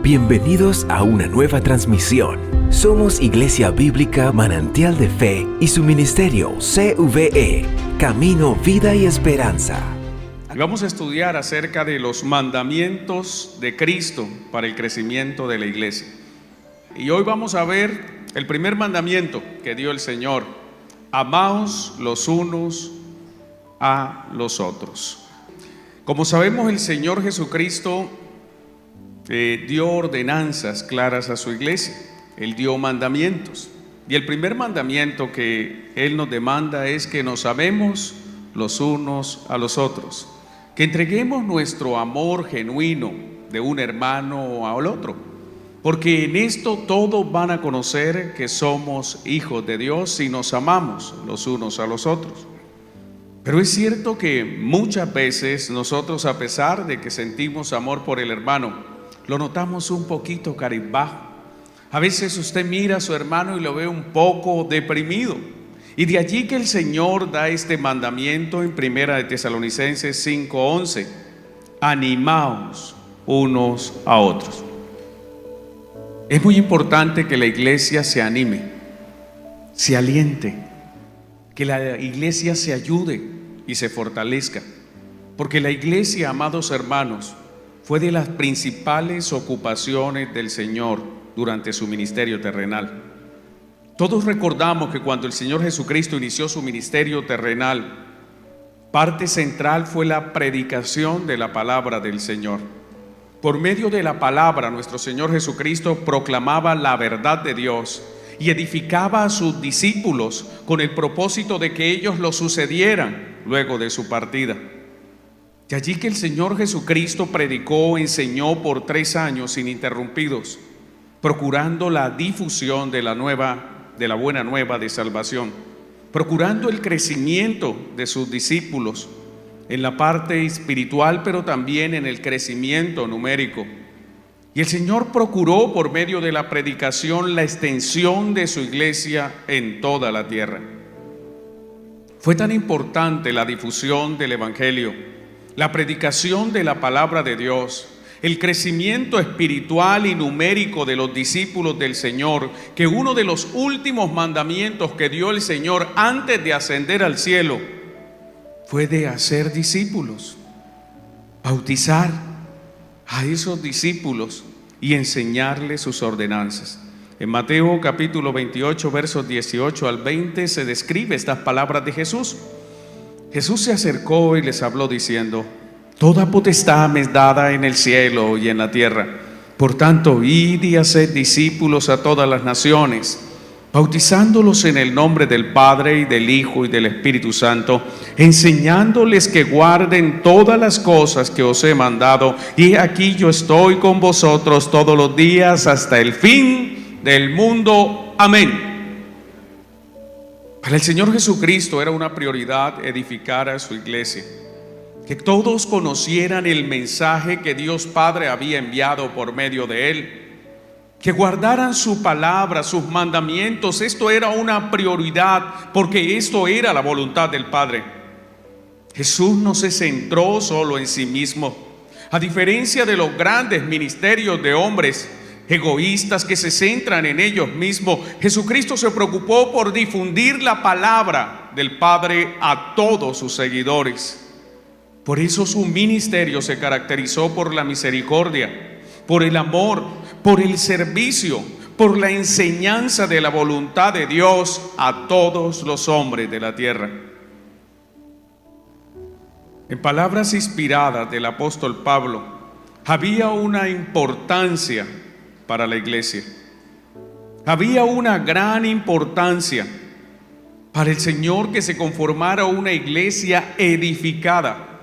Bienvenidos a una nueva transmisión. Somos Iglesia Bíblica Manantial de Fe y su ministerio CVE, Camino, Vida y Esperanza. Y vamos a estudiar acerca de los mandamientos de Cristo para el crecimiento de la iglesia. Y hoy vamos a ver el primer mandamiento que dio el Señor: amaos los unos a los otros. Como sabemos, el Señor Jesucristo dio ordenanzas claras a su iglesia. Él dio mandamientos. Y el primer mandamiento que Él nos demanda es que nos amemos los unos a los otros. Que entreguemos nuestro amor genuino de un hermano al otro. Porque en esto todos van a conocer que somos hijos de Dios si nos amamos los unos a los otros. Pero es cierto que muchas veces nosotros, a pesar de que sentimos amor por el hermano, lo notamos un poquito cabizbajo. A veces usted mira a su hermano y lo ve un poco deprimido. Y de allí que el Señor da este mandamiento en 1 Tesalonicenses 5:11: animaos unos a otros. Es muy importante que la iglesia se anime, se aliente, que la iglesia se ayude y se fortalezca. Porque la iglesia, amados hermanos, fue de las principales ocupaciones del Señor durante su ministerio terrenal. Todos recordamos que cuando el Señor Jesucristo inició su ministerio terrenal, parte central fue la predicación de la palabra del Señor. Por medio de la palabra, nuestro Señor Jesucristo proclamaba la verdad de Dios y edificaba a sus discípulos con el propósito de que ellos lo sucedieran luego de su partida. De allí que el Señor Jesucristo predicó, enseñó por 3 años ininterrumpidos, procurando la difusión de la buena nueva de salvación, procurando el crecimiento de sus discípulos en la parte espiritual, pero también en el crecimiento numérico. Y el Señor procuró, por medio de la predicación, la extensión de su iglesia en toda la tierra. Fue tan importante la difusión del Evangelio, la predicación de la palabra de Dios, el crecimiento espiritual y numérico de los discípulos del Señor, que uno de los últimos mandamientos que dio el Señor antes de ascender al cielo fue de hacer discípulos, bautizar a esos discípulos y enseñarles sus ordenanzas. En Mateo capítulo 28, versos 18 al 20 se describe estas palabras de Jesús. Jesús se acercó y les habló diciendo: toda potestad me es dada en el cielo y en la tierra. Por tanto, id y haced discípulos a todas las naciones, bautizándolos en el nombre del Padre y del Hijo y del Espíritu Santo, enseñándoles que guarden todas las cosas que os he mandado. Y aquí yo estoy con vosotros todos los días hasta el fin del mundo. Amén. Para el Señor Jesucristo era una prioridad edificar a su iglesia, que todos conocieran el mensaje que Dios Padre había enviado por medio de Él, que guardaran su palabra, sus mandamientos. Esto era una prioridad porque esto era la voluntad del Padre. Jesús no se centró solo en sí mismo. A diferencia de los grandes ministerios de hombres egoístas que se centran en ellos mismos, Jesucristo se preocupó por difundir la palabra del Padre a todos sus seguidores. Por eso su ministerio se caracterizó por la misericordia, por el amor, por el servicio, por la enseñanza de la voluntad de Dios a todos los hombres de la tierra. En palabras inspiradas del apóstol Pablo, había una importancia para la iglesia. Había una gran importancia para el Señor que se conformara una iglesia edificada.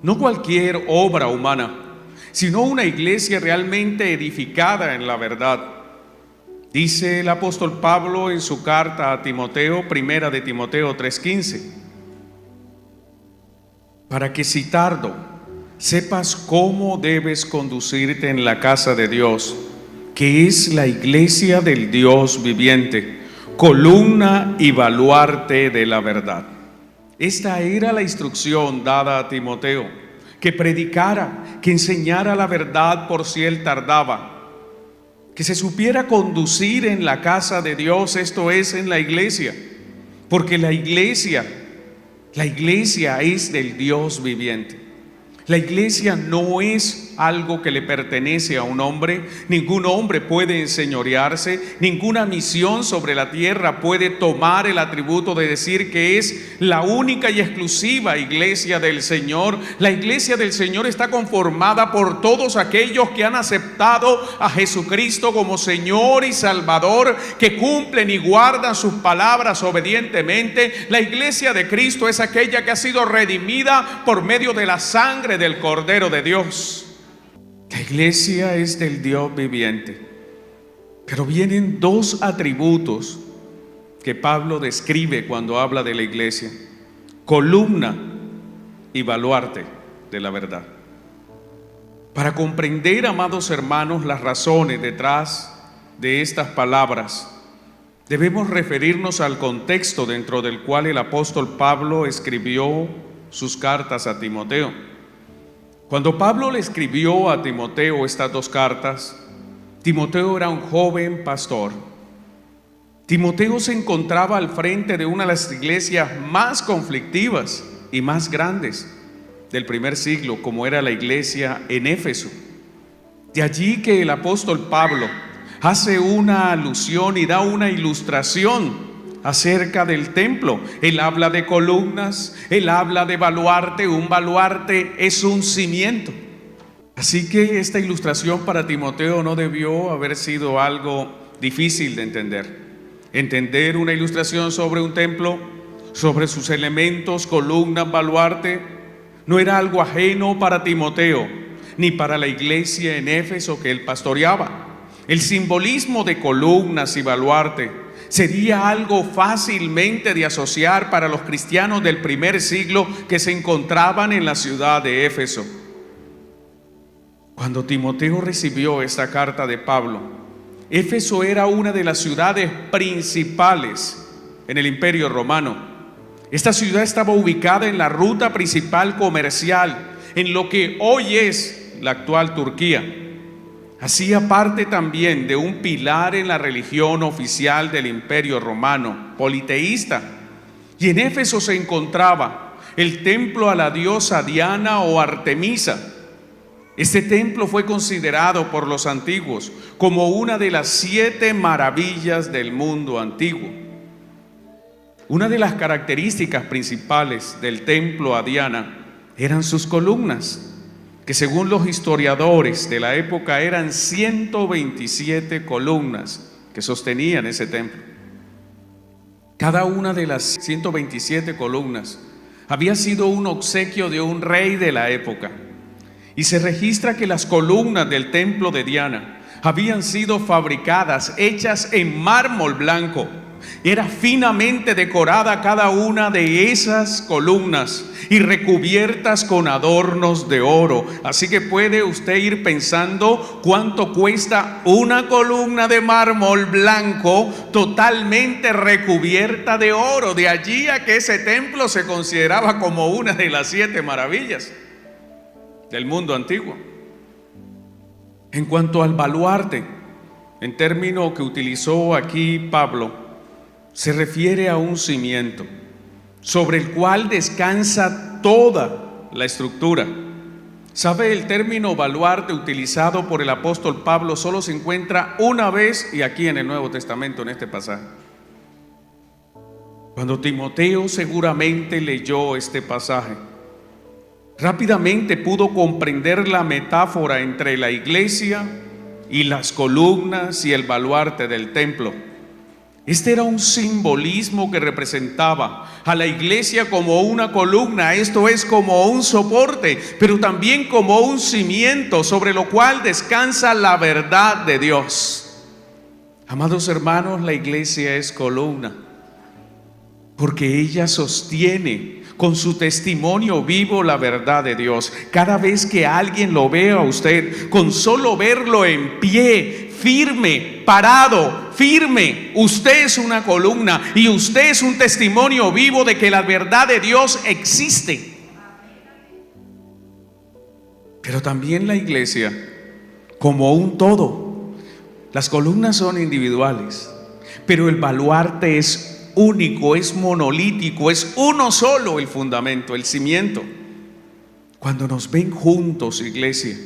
No cualquier obra humana, sino una iglesia realmente edificada en la verdad. Dice el apóstol Pablo en su carta a Timoteo, 1 de Timoteo 3:15: para que si tardo, sepas cómo debes conducirte en la casa de Dios, que es la iglesia del Dios viviente, columna y baluarte de la verdad. Esta era la instrucción dada a Timoteo, que predicara, que enseñara la verdad por si él tardaba. que se supiera conducir en la casa de Dios, esto es, en la iglesia, porque la iglesia es del Dios viviente. La iglesia no es algo que le pertenece a un hombre. Ningún hombre puede enseñorearse, ninguna misión sobre la tierra puede tomar el atributo de decir que es la única y exclusiva iglesia del Señor. La iglesia del Señor está conformada por todos aquellos que han aceptado a Jesucristo como Señor y Salvador, que cumplen y guardan sus palabras obedientemente. La iglesia de Cristo es aquella que ha sido redimida por medio de la sangre del Cordero de Dios. La iglesia es del Dios viviente. Pero vienen dos atributos que Pablo describe cuando habla de la iglesia: columna y baluarte de la verdad. Para comprender, amados hermanos, las razones detrás de estas palabras, debemos referirnos al contexto dentro del cual el apóstol Pablo escribió sus cartas a Timoteo. Cuando Pablo le escribió a Timoteo estas dos cartas, Timoteo era un joven pastor. Timoteo se encontraba al frente de una de las iglesias más conflictivas y más grandes del primer siglo, como era la iglesia en Éfeso. De allí que el apóstol Pablo hace una alusión y da una ilustración acerca del templo. Él habla de columnas, él habla de baluarte. Un baluarte es un cimiento. Así que esta ilustración para Timoteo no debió haber sido algo difícil de entender. Entender una ilustración sobre un templo, sobre sus elementos, columnas, baluarte, no era algo ajeno para Timoteo, ni para la iglesia en Éfeso que él pastoreaba. El simbolismo de columnas y baluarte sería algo fácilmente de asociar para los cristianos del primer siglo que se encontraban en la ciudad de Éfeso. Cuando Timoteo recibió esta carta de Pablo, Éfeso era una de las ciudades principales en el Imperio Romano. Esta ciudad estaba ubicada en la ruta principal comercial, en lo que hoy es la actual Turquía. Hacía parte también de un pilar en la religión oficial del Imperio Romano, politeísta. Y en Éfeso se encontraba el templo a la diosa Diana o Artemisa. Este templo fue considerado por los antiguos como una de las 7 maravillas del mundo antiguo. Una de las características principales del templo a Diana eran sus columnas, que según los historiadores de la época eran 127 columnas que sostenían ese templo. Cada una de las 127 columnas había sido un obsequio de un rey de la época, y se registra que las columnas del templo de Diana habían sido fabricadas, hechas en mármol blanco. Era finamente decorada cada una de esas columnas y recubiertas con adornos de oro. Así que puede usted ir pensando cuánto cuesta una columna de mármol blanco totalmente recubierta de oro. De allí a que ese templo se consideraba como una de las 7 maravillas del mundo antiguo. En cuanto al baluarte, en término que utilizó aquí Pablo, se refiere a un cimiento sobre el cual descansa toda la estructura. ¿Sabe? El término baluarte utilizado por el apóstol Pablo solo se encuentra una vez, y aquí en el Nuevo Testamento, en este pasaje. Cuando Timoteo seguramente leyó este pasaje, rápidamente pudo comprender la metáfora entre la iglesia y las columnas y el baluarte del templo. Este era un simbolismo que representaba a la iglesia como una columna, esto es, como un soporte, pero también como un cimiento sobre lo cual descansa la verdad de Dios. Amados hermanos, la iglesia es columna porque ella sostiene con su testimonio vivo la verdad de Dios. Cada vez que alguien lo vea a usted, con solo verlo en pie, firme, parado, firme, usted es una columna y usted es un testimonio vivo de que la verdad de Dios existe. Pero también la iglesia como un todo, Las columnas son individuales, pero el baluarte es único, es monolítico, es uno solo el fundamento, el cimiento. Cuando nos ven juntos, iglesia,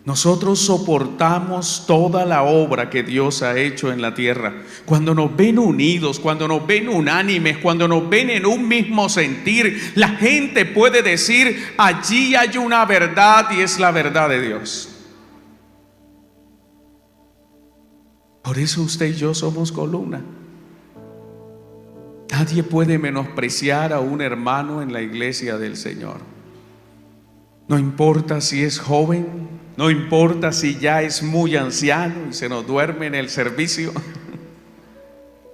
nosotros soportamos toda la obra que Dios ha hecho en la tierra. Cuando nos ven unidos, cuando nos ven unánimes, cuando nos ven en un mismo sentir, la gente puede decir: allí hay una verdad y es la verdad de Dios. Por eso usted y yo somos columna. Nadie puede menospreciar a un hermano en la iglesia del Señor. No importa si es joven, no importa si ya es muy anciano y se nos duerme en el servicio.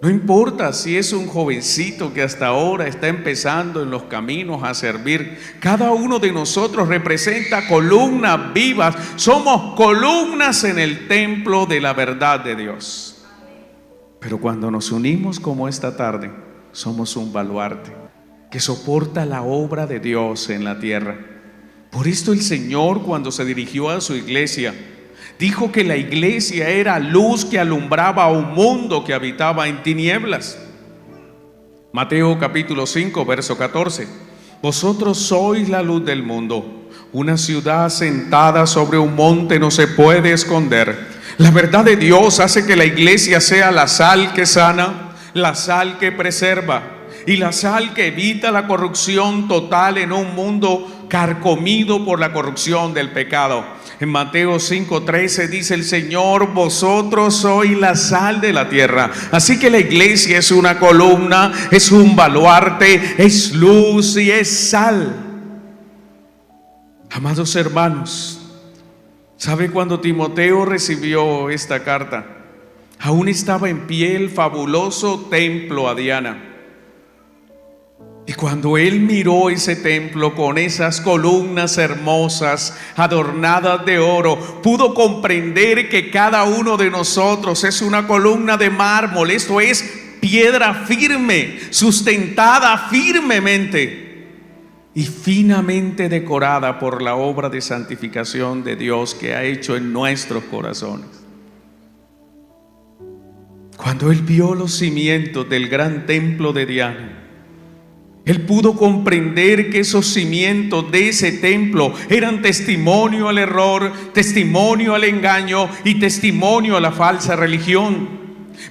No importa si es un jovencito que hasta ahora está empezando en los caminos a servir. Cada uno de nosotros representa columnas vivas. Somos columnas en el templo de la verdad de Dios. Pero cuando nos unimos como esta tarde, somos un baluarte que soporta la obra de Dios en la tierra. Por esto el Señor, cuando se dirigió a su iglesia, dijo que la iglesia era luz que alumbraba a un mundo que habitaba en tinieblas. Mateo capítulo 5, verso 14. Vosotros sois la luz del mundo. Una ciudad sentada sobre un monte no se puede esconder. La verdad de Dios hace que la iglesia sea la sal que sana, la sal que preserva y la sal que evita la corrupción total en un mundo carcomido por la corrupción del pecado. En Mateo 5:13 dice el Señor: vosotros sois la sal de la tierra. Así que la iglesia es una columna, es un baluarte, es luz y es sal. Amados hermanos, ¿sabe cuando Timoteo recibió esta carta? Aún estaba en pie el fabuloso templo a Diana. Y cuando él miró ese templo con esas columnas hermosas, adornadas de oro, pudo comprender que cada uno de nosotros es una columna de mármol. Esto es piedra firme, sustentada firmemente y finamente decorada por la obra de santificación de Dios que ha hecho en nuestros corazones. Cuando él vio los cimientos del gran templo de Diana, él pudo comprender que esos cimientos de ese templo eran testimonio al error, testimonio al engaño y testimonio a la falsa religión.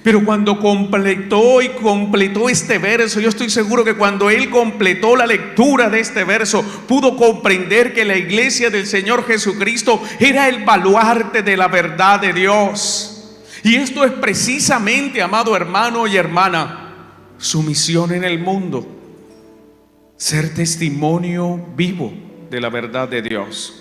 Pero cuando completó este verso, yo estoy seguro que cuando él completó la lectura de este verso, pudo comprender que la iglesia del Señor Jesucristo era el baluarte de la verdad de Dios. Y esto es precisamente, amado hermano y hermana, su misión en el mundo: ser testimonio vivo de la verdad de Dios.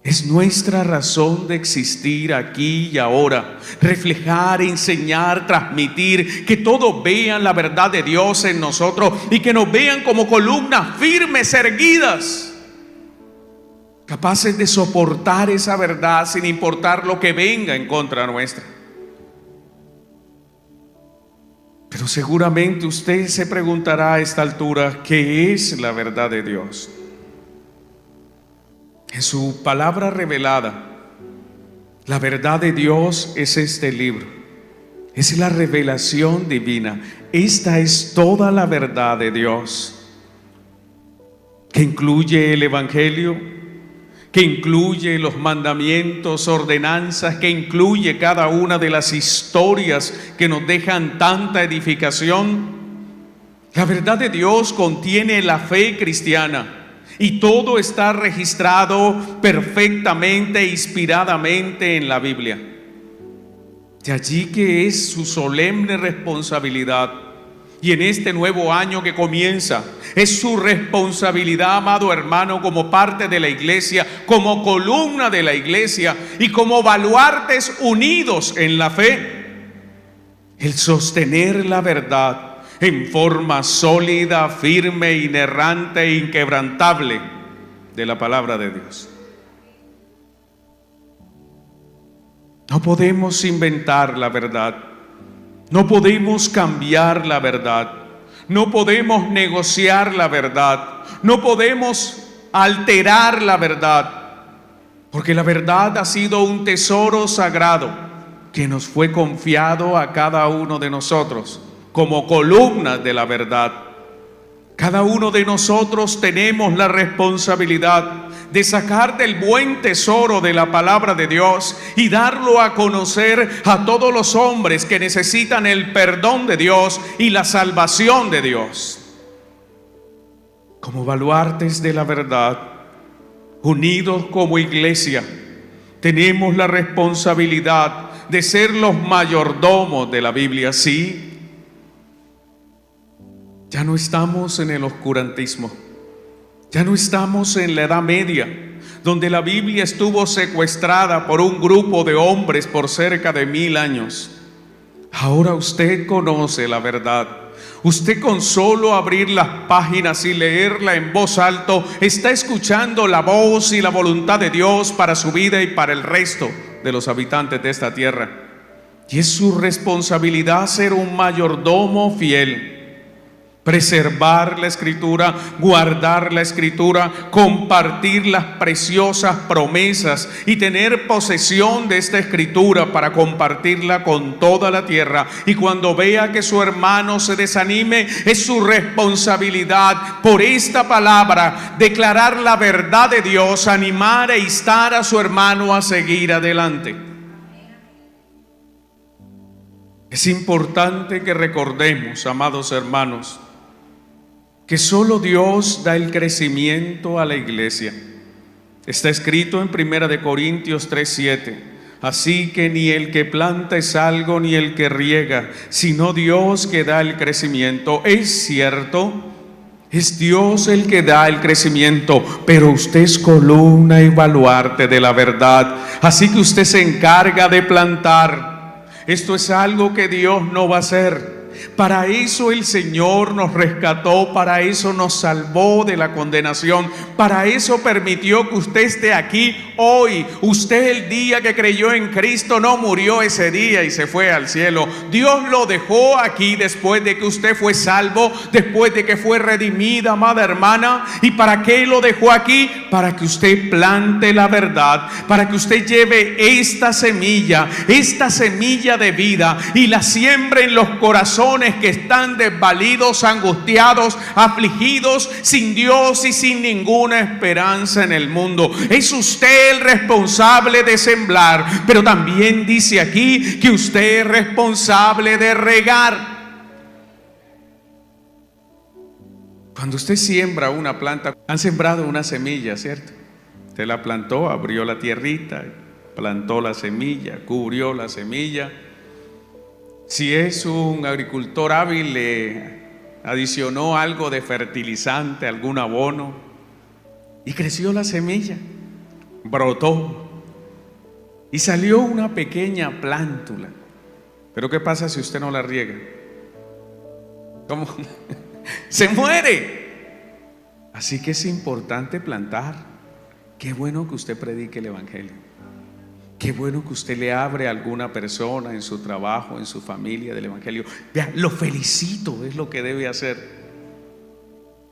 Es nuestra razón de existir aquí y ahora, reflejar, enseñar, transmitir, que todos vean la verdad de Dios en nosotros y que nos vean como columnas firmes, erguidas, capaces de soportar esa verdad sin importar lo que venga en contra nuestra. Pero seguramente usted se preguntará a esta altura: ¿qué es la verdad de Dios? En su palabra revelada, la verdad de Dios es este libro. Es la revelación divina. Esta es toda la verdad de Dios, que incluye el Evangelio, que incluye los mandamientos, ordenanzas, que incluye cada una de las historias que nos dejan tanta edificación. La verdad de Dios contiene la fe cristiana y todo está registrado perfectamente, inspiradamente en la Biblia. De allí que es su solemne responsabilidad. Y en este nuevo año que comienza, es su responsabilidad, amado hermano, como parte de la iglesia, como columna de la iglesia y como baluartes unidos en la fe, el sostener la verdad en forma sólida, firme, inerrante e inquebrantable de la palabra de Dios. No podemos inventar la verdad. No podemos cambiar la verdad, no podemos negociar la verdad, no podemos alterar la verdad, porque la verdad ha sido un tesoro sagrado que nos fue confiado a cada uno de nosotros como columnas de la verdad. Cada uno de nosotros tenemos la responsabilidad de sacar del buen tesoro de la palabra de Dios y darlo a conocer a todos los hombres que necesitan el perdón de Dios y la salvación de Dios. Como baluartes de la verdad, unidos como iglesia, tenemos la responsabilidad de ser los mayordomos de la Biblia. Sí, ya no estamos en el oscurantismo, ya no estamos en la Edad Media, donde la Biblia estuvo secuestrada por un grupo de hombres por cerca de 1000 años. Ahora usted conoce la verdad. Usted con solo abrir las páginas y leerla en voz alta está escuchando la voz y la voluntad de Dios para su vida y para el resto de los habitantes de esta tierra. Y es su responsabilidad ser un mayordomo fiel. Preservar la Escritura, guardar la Escritura, compartir las preciosas promesas y tener posesión de esta Escritura para compartirla con toda la tierra. Y cuando vea que su hermano se desanime, es su responsabilidad por esta palabra declarar la verdad de Dios, animar e instar a su hermano a seguir adelante. Es importante que recordemos, amados hermanos, que solo Dios da el crecimiento a la iglesia. Está escrito en 1 Corintios 3:7. Así que ni el que planta es algo, ni el que riega, sino Dios que da el crecimiento. Es cierto, es Dios el que da el crecimiento, pero usted es columna y baluarte de la verdad. Así que usted se encarga de plantar. Esto es algo que Dios no va a hacer. Para eso el Señor nos rescató, para eso nos salvó de la condenación, para eso permitió que usted esté aquí hoy. Usted el día que creyó en Cristo no murió ese día y se fue al cielo. Dios lo dejó aquí después de que usted fue salvo, después de que fue redimida, amada hermana. ¿Y para qué lo dejó aquí? Para que usted plante la verdad, para que usted lleve esta semilla de vida y la siembre en los corazones que están desvalidos, angustiados, afligidos, sin Dios y sin ninguna esperanza en el mundo. Es usted el responsable de sembrar, pero también dice aquí que usted es responsable de regar. Cuando usted siembra una planta, han sembrado una semilla, ¿cierto? Usted la plantó, abrió la tierrita, plantó la semilla, cubrió la semilla. Si es un agricultor hábil, le adicionó algo de fertilizante, algún abono, y creció la semilla, brotó y salió una pequeña plántula. Pero ¿qué pasa si usted no la riega? ¿Cómo? Se muere. Así que es importante plantar. Qué bueno que usted predique el evangelio. Qué bueno que usted le abre a alguna persona en su trabajo, en su familia del evangelio. Vea, lo felicito, es lo que debe hacer.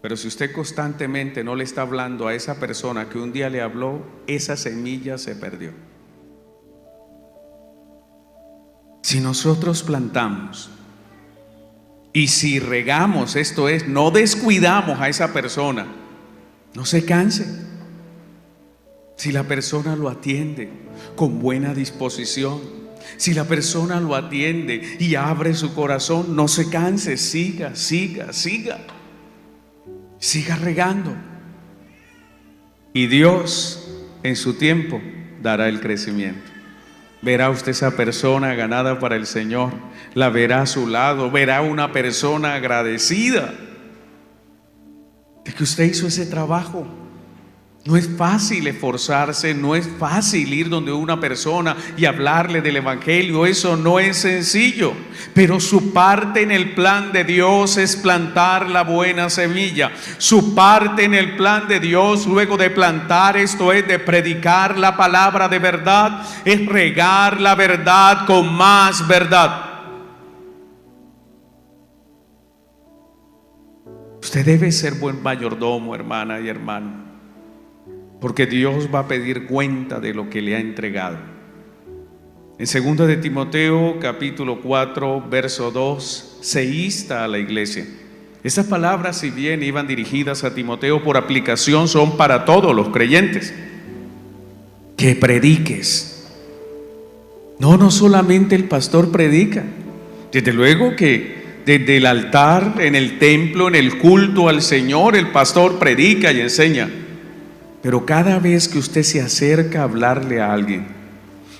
Pero si usted constantemente no le está hablando a esa persona que un día le habló, esa semilla se perdió. Si nosotros plantamos y si regamos, esto es, no descuidamos a esa persona, no se canse. Si la persona lo atiende con buena disposición, si la persona lo atiende y abre su corazón, no se canse, siga regando. Y Dios en su tiempo dará el crecimiento. Verá usted esa persona ganada para el Señor, la verá a su lado, verá una persona agradecida de que usted hizo ese trabajo. No es fácil esforzarse, no es fácil ir donde una persona y hablarle del evangelio, eso no es sencillo, pero su parte en el plan de Dios es plantar la buena semilla. Su parte en el plan de Dios luego de plantar, esto es de predicar la palabra de verdad, es regar la verdad con más verdad. Usted debe ser buen mayordomo, hermana y hermano, porque Dios va a pedir cuenta de lo que le ha entregado. En 2 de Timoteo, capítulo 4, verso 2, se insta a la iglesia. Esas palabras, si bien iban dirigidas a Timoteo por aplicación, son para todos los creyentes. Que prediques. No solamente el pastor predica. Desde luego que desde el altar, en el templo, en el culto al Señor, el pastor predica y enseña. Pero cada vez que usted se acerca a hablarle a alguien,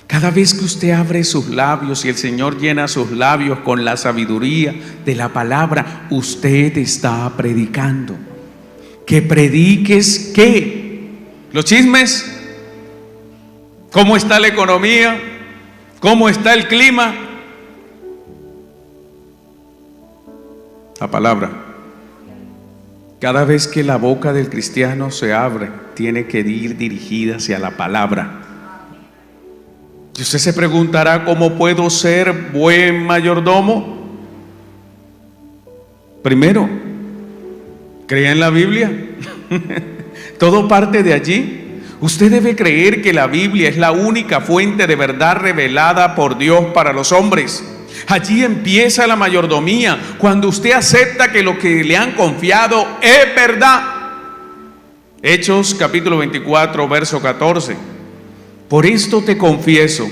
cada vez que usted abre sus labios y el Señor llena sus labios con la sabiduría de la palabra, usted está predicando. Que prediques, ¿qué? ¿Los chismes? ¿Cómo está la economía? ¿Cómo está el clima? La palabra. Cada vez que la boca del cristiano se abre, tiene que ir dirigida hacia la palabra. Y usted se preguntará, ¿cómo puedo ser buen mayordomo? Primero, crea en la Biblia. Todo parte de allí. Usted debe creer que la Biblia es la única fuente de verdad revelada por Dios para los hombres. Allí empieza la mayordomía, cuando usted acepta que lo que le han confiado es verdad. Hechos capítulo 24, verso 14. Por esto te confieso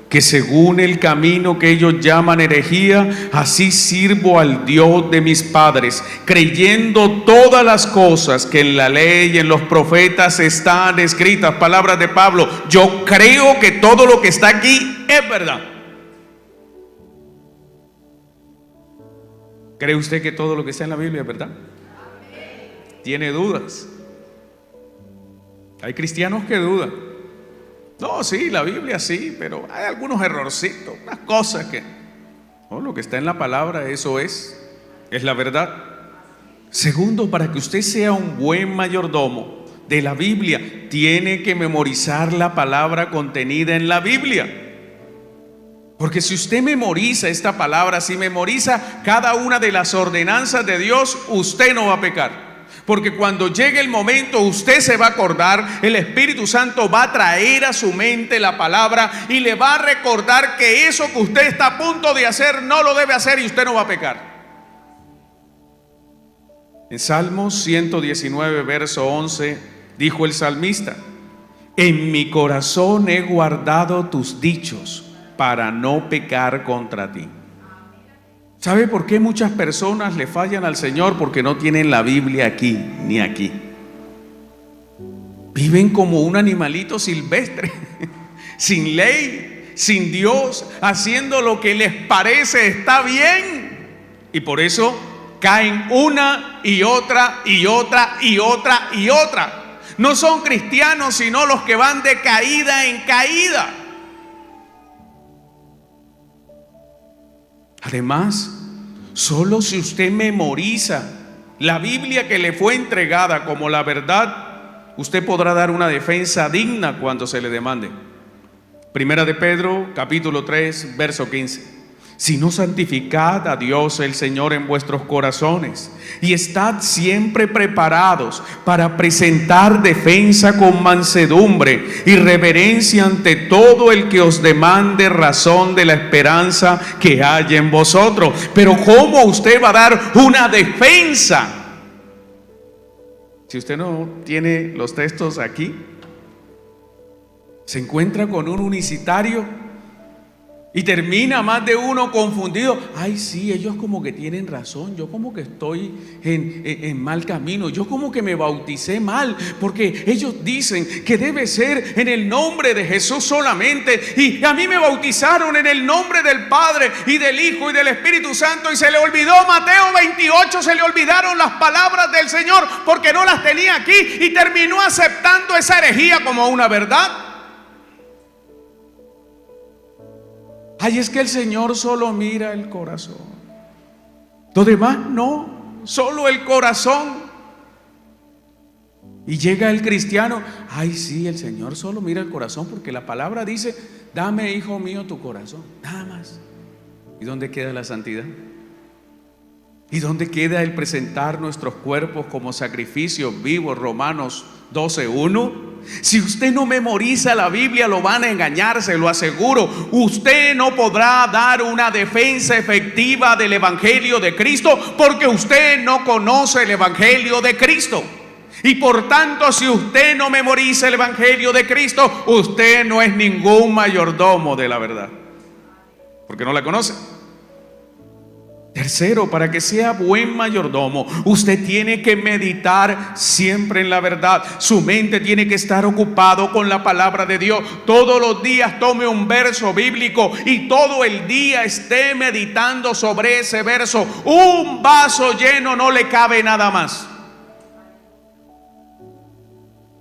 que según el camino que ellos llaman herejía, así sirvo al Dios de mis padres, creyendo todas las cosas que en la ley y en los profetas están escritas. Palabras de Pablo: yo creo que todo lo que está aquí es verdad. ¿Cree usted que todo lo que está en la Biblia es verdad? ¿Tiene dudas? Hay cristianos que dudan. No, sí, la Biblia sí, pero hay algunos errorcitos, unas cosas que... No, lo que está en la palabra, eso es la verdad. Segundo, para que usted sea un buen mayordomo de la Biblia, tiene que memorizar la palabra contenida en la Biblia. Porque si usted memoriza esta palabra, si memoriza cada una de las ordenanzas de Dios, usted no va a pecar. Porque cuando llegue el momento, usted se va a acordar, el Espíritu Santo va a traer a su mente la palabra y le va a recordar que eso que usted está a punto de hacer no lo debe hacer y usted no va a pecar. En Salmos 119, verso 11, dijo el salmista: en mi corazón he guardado tus dichos para no pecar contra ti. ¿Sabe por qué muchas personas le fallan al Señor? Porque no tienen la Biblia aquí ni aquí. Viven como un animalito silvestre, sin ley, sin Dios, haciendo lo que les parece está bien. Y por eso caen una y otra y otra y otra y otra. No son cristianos, sino los que van de caída en caída. Además, solo si usted memoriza la Biblia que le fue entregada como la verdad, usted podrá dar una defensa digna cuando se le demande. Primera de Pedro, capítulo 3, verso 15. Sino santificad a Dios el Señor en vuestros corazones y estad siempre preparados para presentar defensa con mansedumbre y reverencia ante todo el que os demande razón de la esperanza que hay en vosotros. Pero ¿cómo usted va a dar una defensa si usted no tiene los textos aquí? Se encuentra con un unicitario y termina más de uno confundido. Ay, sí, ellos como que tienen razón. Yo como que estoy en mal camino. Yo como que me bauticé mal, porque ellos dicen que debe ser en el nombre de Jesús solamente. Y a mí me bautizaron en el nombre del Padre y del Hijo y del Espíritu Santo. Y se le olvidó Mateo 28, se le olvidaron las palabras del Señor porque no las tenía aquí. Y terminó aceptando esa herejía como una verdad. Ay, es que el Señor solo mira el corazón. Lo demás no, solo el corazón. Y llega el cristiano: ay, sí, el Señor solo mira el corazón, porque la palabra dice: dame, hijo mío, tu corazón, nada más. ¿Y dónde queda la santidad? ¿Y dónde queda el presentar nuestros cuerpos como sacrificios vivos? Romanos 12:1. Si usted no memoriza la Biblia, lo van a engañar, se lo aseguro. Usted no podrá dar una defensa efectiva del Evangelio de Cristo porque usted no conoce el Evangelio de Cristo. Y por tanto, si usted no memoriza el Evangelio de Cristo, usted no es ningún mayordomo de la verdad, porque no la conoce. Tercero, para que sea buen mayordomo, usted tiene que meditar siempre en la verdad. Su mente tiene que estar ocupado con la palabra de Dios. Todos los días tome un verso bíblico y todo el día esté meditando sobre ese verso. Un vaso lleno no le cabe nada más.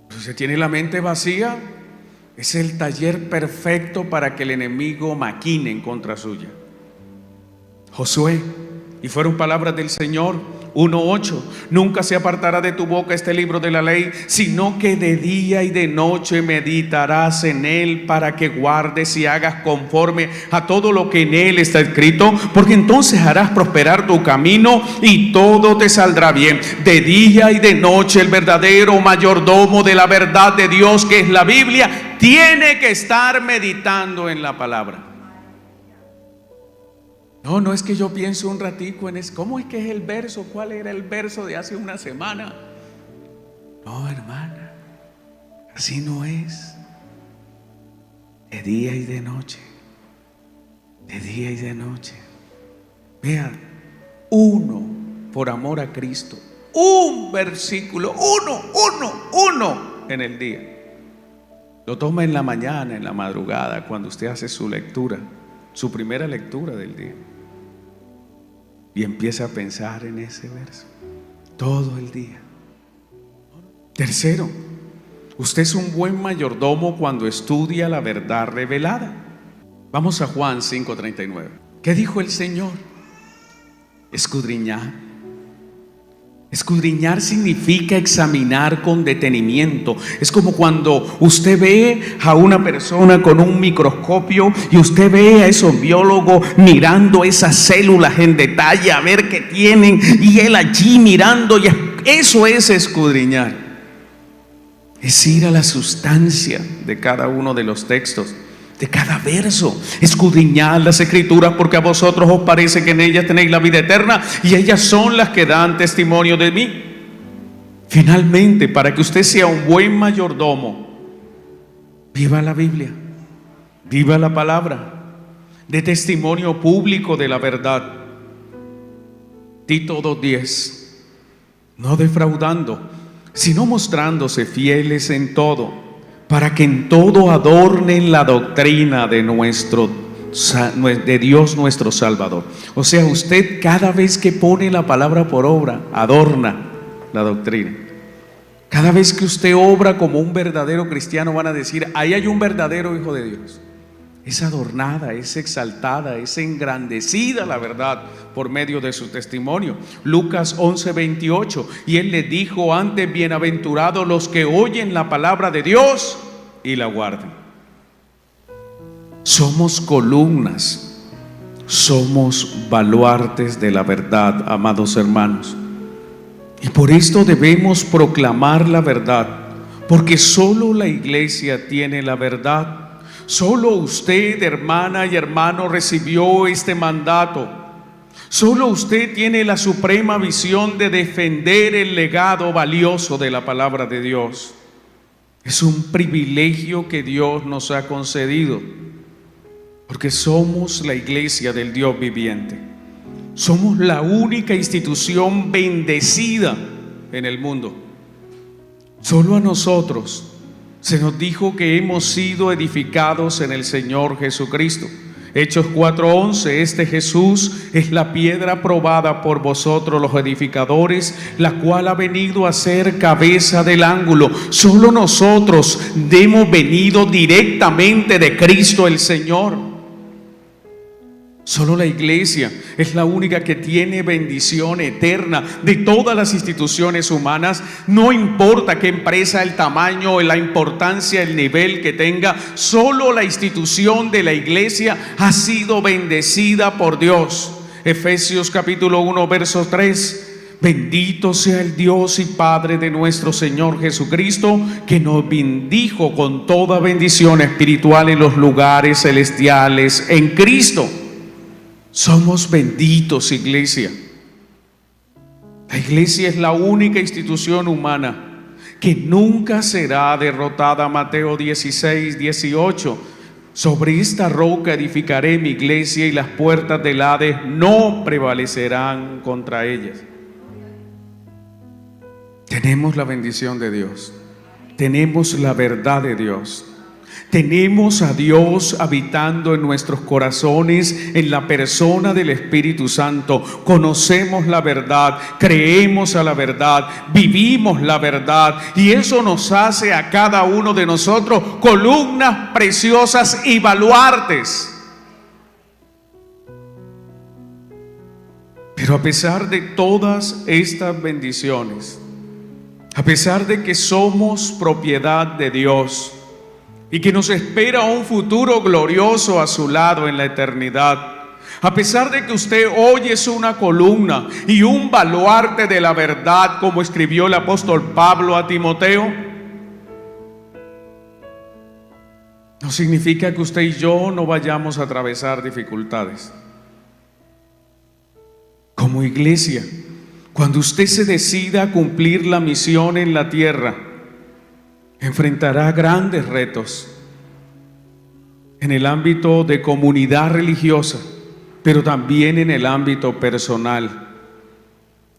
Si usted tiene la mente vacía, es el taller perfecto para que el enemigo maquine en contra suya. Josué, y fueron palabras del Señor, 1:8: nunca se apartará de tu boca este libro de la ley, sino que de día y de noche meditarás en él, para que guardes y hagas conforme a todo lo que en él está escrito, porque entonces harás prosperar tu camino y todo te saldrá bien. De día y de noche el verdadero mayordomo de la verdad de Dios, que es la Biblia, tiene que estar meditando en la palabra. No es que yo pienso un ratico en eso. ¿Cómo es que es el verso? ¿Cuál era el verso de hace una semana? No, hermana, así no es. De día y de noche. De día y de noche. Vean, uno, por amor a Cristo, un versículo, uno en el día. Lo toma en la mañana, en la madrugada, cuando usted hace su lectura, su primera lectura del día. Y empieza a pensar en ese verso todo el día. Tercero, usted es un buen mayordomo cuando estudia la verdad revelada. Vamos a Juan 5:39. ¿Qué dijo el Señor? Escudriñar. Escudriñar significa examinar con detenimiento. Es como cuando usted ve a una persona con un microscopio y usted ve a esos biólogos mirando esas células en detalle, a ver qué tienen, y él allí mirando, y eso es escudriñar. Es ir a la sustancia de cada uno de los textos, de cada verso. Escudriñad las Escrituras, porque a vosotros os parece que en ellas tenéis la vida eterna, y ellas son las que dan testimonio de mí. Finalmente, para que usted sea un buen mayordomo, viva la Biblia, viva la palabra, de testimonio público de la verdad. Tito 2:10: no defraudando, sino mostrándose fieles en todo, para que en todo adornen la doctrina de Dios nuestro Salvador. O sea, usted cada vez que pone la palabra por obra, adorna la doctrina. Cada vez que usted obra como un verdadero cristiano, van a decir: ahí hay un verdadero hijo de Dios. Es adornada, es exaltada, es engrandecida la verdad por medio de su testimonio. Lucas 11:28: y él le dijo antes: bienaventurados los que oyen la palabra de Dios y la guardan. Somos columnas, somos baluartes de la verdad, amados hermanos. Y por esto debemos proclamar la verdad, porque solo la iglesia tiene la verdad. Solo usted, hermana y hermano, recibió este mandato. Solo usted tiene la suprema visión de defender el legado valioso de la palabra de Dios. Es un privilegio que Dios nos ha concedido, porque somos la iglesia del Dios viviente. Somos la única institución bendecida en el mundo. Solo a nosotros se nos dijo que hemos sido edificados en el Señor Jesucristo. Hechos 4:11: este Jesús es la piedra probada por vosotros los edificadores, la cual ha venido a ser cabeza del ángulo. Solo nosotros hemos venido directamente de Cristo el Señor. Solo la iglesia es la única que tiene bendición eterna de todas las instituciones humanas. No importa qué empresa, el tamaño, la importancia, el nivel que tenga, solo la institución de la iglesia ha sido bendecida por Dios. Efesios capítulo 1 verso 3: Bendito sea el Dios y Padre de nuestro Señor Jesucristo, que nos bendijo con toda bendición espiritual en los lugares celestiales en Cristo. Somos benditos, iglesia. La iglesia es la única institución humana que nunca será derrotada. Mateo 16, 18. Sobre esta roca edificaré mi iglesia y las puertas del Hades no prevalecerán contra ellas. Tenemos la bendición de Dios, tenemos la verdad de Dios, tenemos a Dios habitando en nuestros corazones en la persona del Espíritu Santo. Conocemos la verdad, creemos a la verdad, vivimos la verdad, y eso nos hace a cada uno de nosotros columnas preciosas y baluartes. Pero a pesar de todas estas bendiciones, a pesar de que somos propiedad de Dios y que nos espera un futuro glorioso a su lado en la eternidad, a pesar de que usted hoy es una columna y un baluarte de la verdad, como escribió el apóstol Pablo a Timoteo, no significa que usted y yo no vayamos a atravesar dificultades. Como iglesia, cuando usted se decida a cumplir la misión en la tierra, enfrentará grandes retos en el ámbito de comunidad religiosa, pero también en el ámbito personal.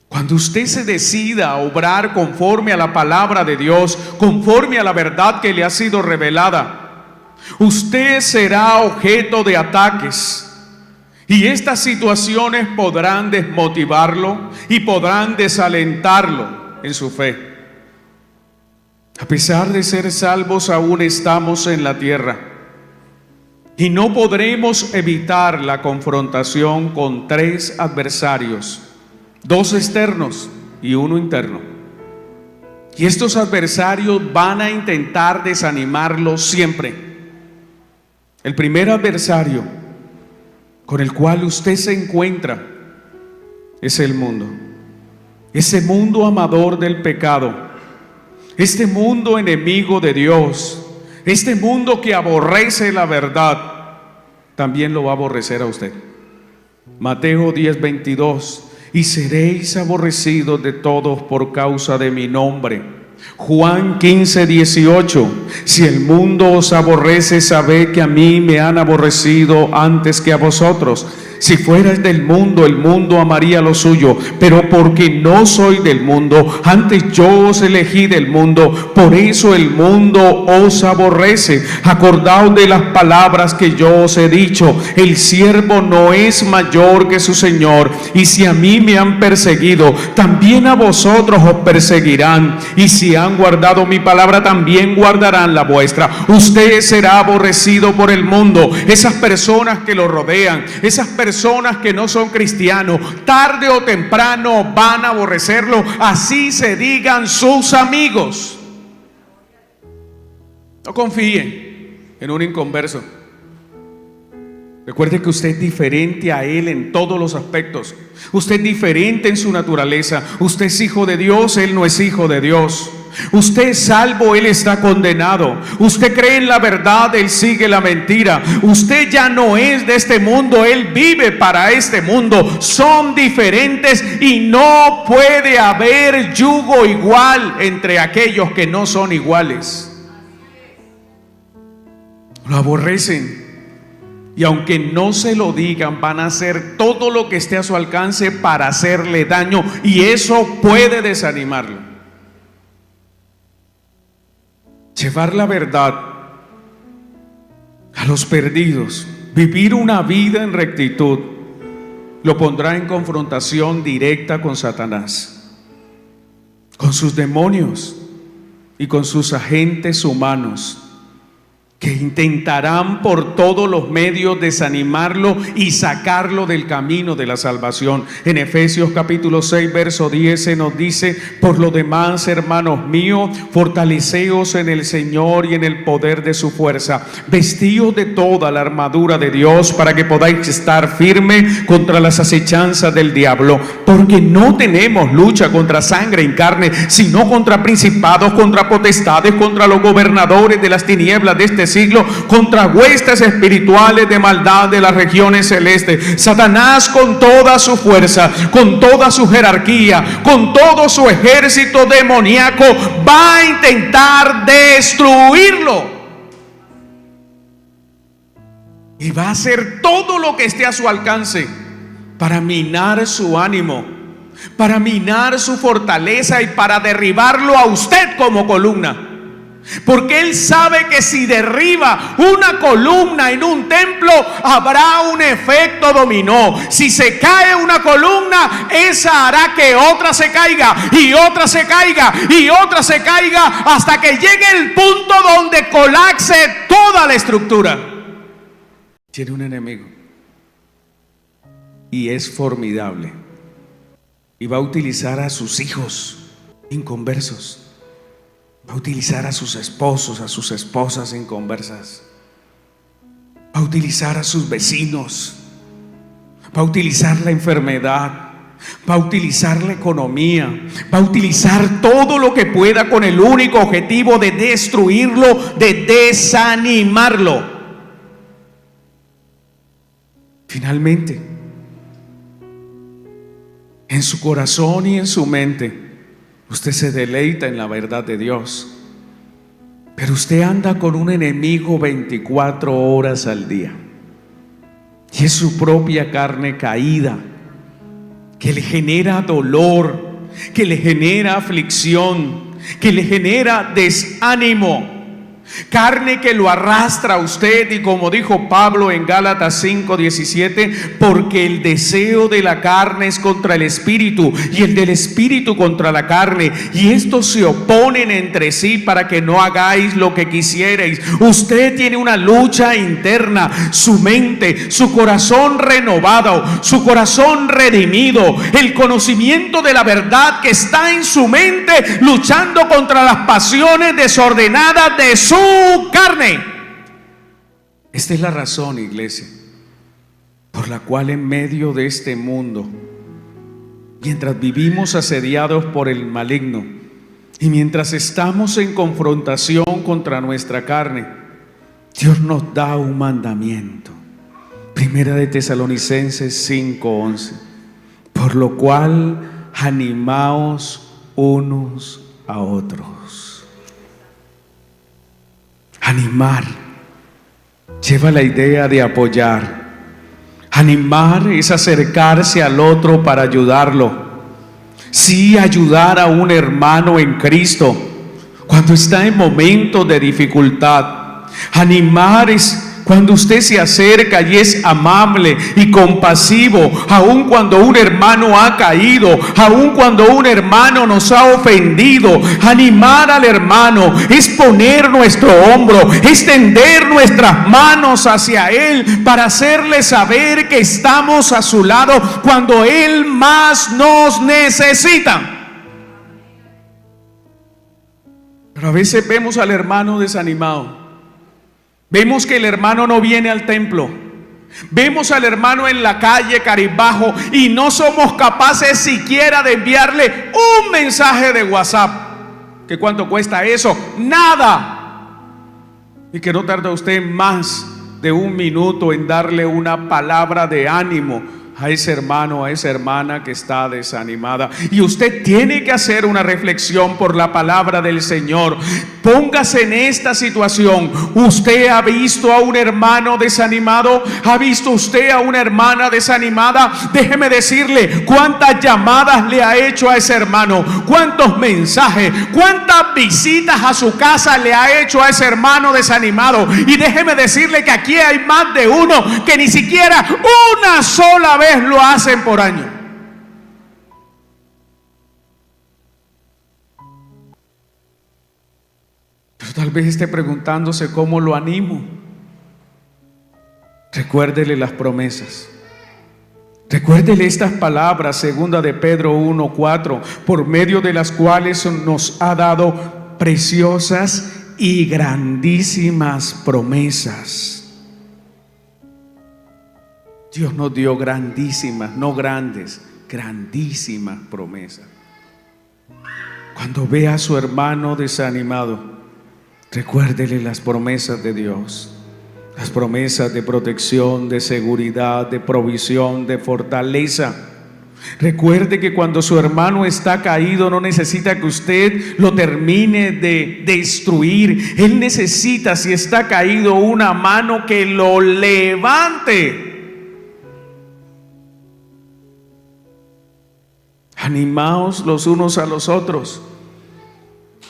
Cuando usted se decida a obrar conforme a la palabra de Dios, conforme a la verdad que le ha sido revelada, usted será objeto de ataques. Y estas situaciones podrán desmotivarlo y podrán desalentarlo en su fe. A pesar de ser salvos, aún estamos en la tierra y no podremos evitar la confrontación con tres adversarios, dos externos y uno interno. Y estos adversarios van a intentar desanimarlo siempre. El primer adversario con el cual usted se encuentra es el mundo. Ese mundo amador del pecado, este mundo enemigo de Dios, este mundo que aborrece la verdad, también lo va a aborrecer a usted. Mateo 10:22, y seréis aborrecidos de todos por causa de mi nombre. Juan 15:18, si el mundo os aborrece, sabed que a mí me han aborrecido antes que a vosotros. Si fuerais del mundo, el mundo amaría lo suyo, pero porque no soy del mundo, antes yo os elegí del mundo, por eso el mundo os aborrece. Acordaos de las palabras que yo os he dicho, el siervo no es mayor que su Señor, y si a mí me han perseguido, también a vosotros os perseguirán, y si han guardado mi palabra, también guardarán la vuestra. Usted será aborrecido por el mundo, esas personas que lo rodean, esas personas que no son cristianos, tarde o temprano van a aborrecerlo, así se digan sus amigos. No confíe en un inconverso. Recuerde que usted es diferente a él en todos los aspectos. Usted es diferente en su naturaleza. Usted es hijo de Dios, él no es hijo de Dios. Usted es salvo, él está condenado. Usted cree en la verdad, él sigue la mentira. Usted ya no es de este mundo, él vive para este mundo. Son diferentes y no puede haber yugo igual entre aquellos que no son iguales. Lo aborrecen. Y aunque no se lo digan, van a hacer todo lo que esté a su alcance para hacerle daño, y eso puede desanimarlo. Llevar la verdad a los perdidos, vivir una vida en rectitud, lo pondrá en confrontación directa con Satanás, con sus demonios y con sus agentes humanos. que intentarán por todos los medios desanimarlo y sacarlo del camino de la salvación. En Efesios capítulo 6 verso 10 se nos dice: por lo demás, hermanos míos, fortaleceos en el Señor y en el poder de su fuerza, vestíos de toda la armadura de Dios para que podáis estar firmes contra las acechanzas del diablo, porque no tenemos lucha contra sangre y carne, sino contra principados, contra potestades, contra los gobernadores de las tinieblas de este siglo, contra huestes espirituales de maldad de las regiones celestes. Satanás, con toda su fuerza, con toda su jerarquía, con todo su ejército demoníaco, va a intentar destruirlo, y va a hacer todo lo que esté a su alcance para minar su ánimo, para minar su fortaleza y para derribarlo a usted como columna. Porque él sabe que si derriba una columna en un templo, habrá un efecto dominó. Si se cae una columna, esa hará que otra se caiga, y otra se caiga, y otra se caiga, hasta que llegue el punto donde colapse toda la estructura. Tiene un enemigo, y es formidable, y va a utilizar a sus hijos inconversos, va a utilizar a sus esposos, a sus esposas inconversas, va a utilizar a sus vecinos, va a utilizar la enfermedad, va a utilizar la economía, va a utilizar todo lo que pueda con el único objetivo de destruirlo, de desanimarlo. Finalmente, en su corazón y en su mente, usted se deleita en la verdad de Dios, pero usted anda con un enemigo 24 horas al día, y es su propia carne caída, que le genera dolor, que le genera aflicción, que le genera desánimo. Carne que lo arrastra a usted, y como dijo Pablo en Gálatas 5:17, porque el deseo de la carne es contra el espíritu, y el del espíritu contra la carne, y estos se oponen entre sí para que no hagáis lo que quisierais. Usted tiene una lucha interna, su mente, su corazón renovado, su corazón redimido, el conocimiento de la verdad que está en su mente, luchando contra las pasiones desordenadas de su carne. Esta es la razón, iglesia, por la cual en medio de este mundo, mientras vivimos asediados por el maligno, y mientras estamos en confrontación contra nuestra carne, Dios nos da un mandamiento. Primera de Tesalonicenses 5:11, por lo cual animaos unos a otros. Animar lleva la idea de apoyar. Animar es acercarse al otro para ayudarlo. Sí, ayudar a un hermano en Cristo cuando está en momentos de dificultad. Animar es cuando usted se acerca y es amable y compasivo, aun cuando un hermano ha caído, aun cuando un hermano nos ha ofendido. Animar al hermano es poner nuestro hombro, extender nuestras manos hacia él para hacerle saber que estamos a su lado cuando él más nos necesita. Pero a veces vemos al hermano desanimado. Vemos que el hermano no viene al templo. Vemos al hermano en la calle cabizbajo, y no somos capaces siquiera de enviarle un mensaje de WhatsApp. ¿Que cuánto cuesta eso? Nada. Y que no tarda usted más de un minuto en darle una palabra de ánimo a ese hermano, a esa hermana que está desanimada. Y usted tiene que hacer una reflexión por la palabra del Señor. Póngase en esta situación. ¿Usted ha visto a un hermano desanimado? ¿Ha visto usted a una hermana desanimada? Déjeme decirle cuántas llamadas le ha hecho a ese hermano, cuántos mensajes, cuántas visitas a su casa le ha hecho a ese hermano desanimado. Y déjeme decirle que aquí hay más de uno que ni siquiera una sola vez lo hacen por año. Pero tal vez esté preguntándose cómo lo animo. Recuérdele las promesas. Recuérdele estas palabras, segunda de Pedro 1:4, por medio de las cuales nos ha dado preciosas y grandísimas promesas. Dios nos dio grandísimas, no grandes, grandísimas promesas. Cuando vea a su hermano desanimado, recuérdele las promesas de Dios. Las promesas de protección, de seguridad, de provisión, de fortaleza. Recuerde que cuando su hermano está caído, no necesita que usted lo termine de destruir. Él necesita, si está caído, una mano que lo levante. Animaos los unos a los otros.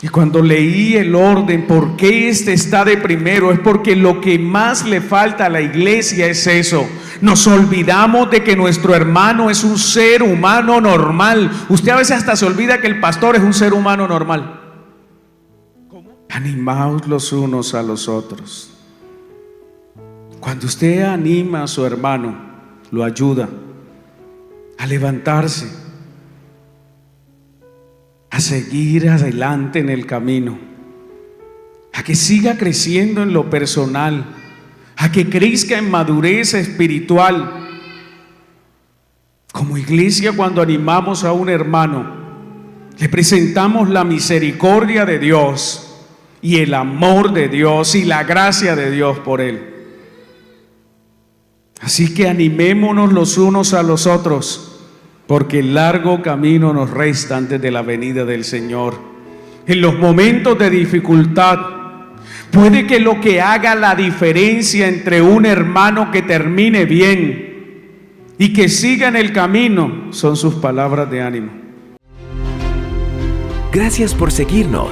Y cuando leí el orden, ¿por qué este está de primero? Es porque lo que más le falta a la iglesia es eso. Nos olvidamos de que nuestro hermano es un ser humano normal. Usted a veces hasta se olvida que el pastor es un ser humano normal. Animaos los unos a los otros. Cuando usted anima a su hermano, lo ayuda a levantarse, a seguir adelante en el camino, a que siga creciendo en lo personal, a que crezca en madurez espiritual. Como iglesia, cuando animamos a un hermano, le presentamos la misericordia de Dios y el amor de Dios y la gracia de Dios por él. Así que animémonos los unos a los otros, porque el largo camino nos resta antes de la venida del Señor. En los momentos de dificultad, puede que lo que haga la diferencia entre un hermano que termine bien y que siga en el camino son sus palabras de ánimo. Gracias por seguirnos.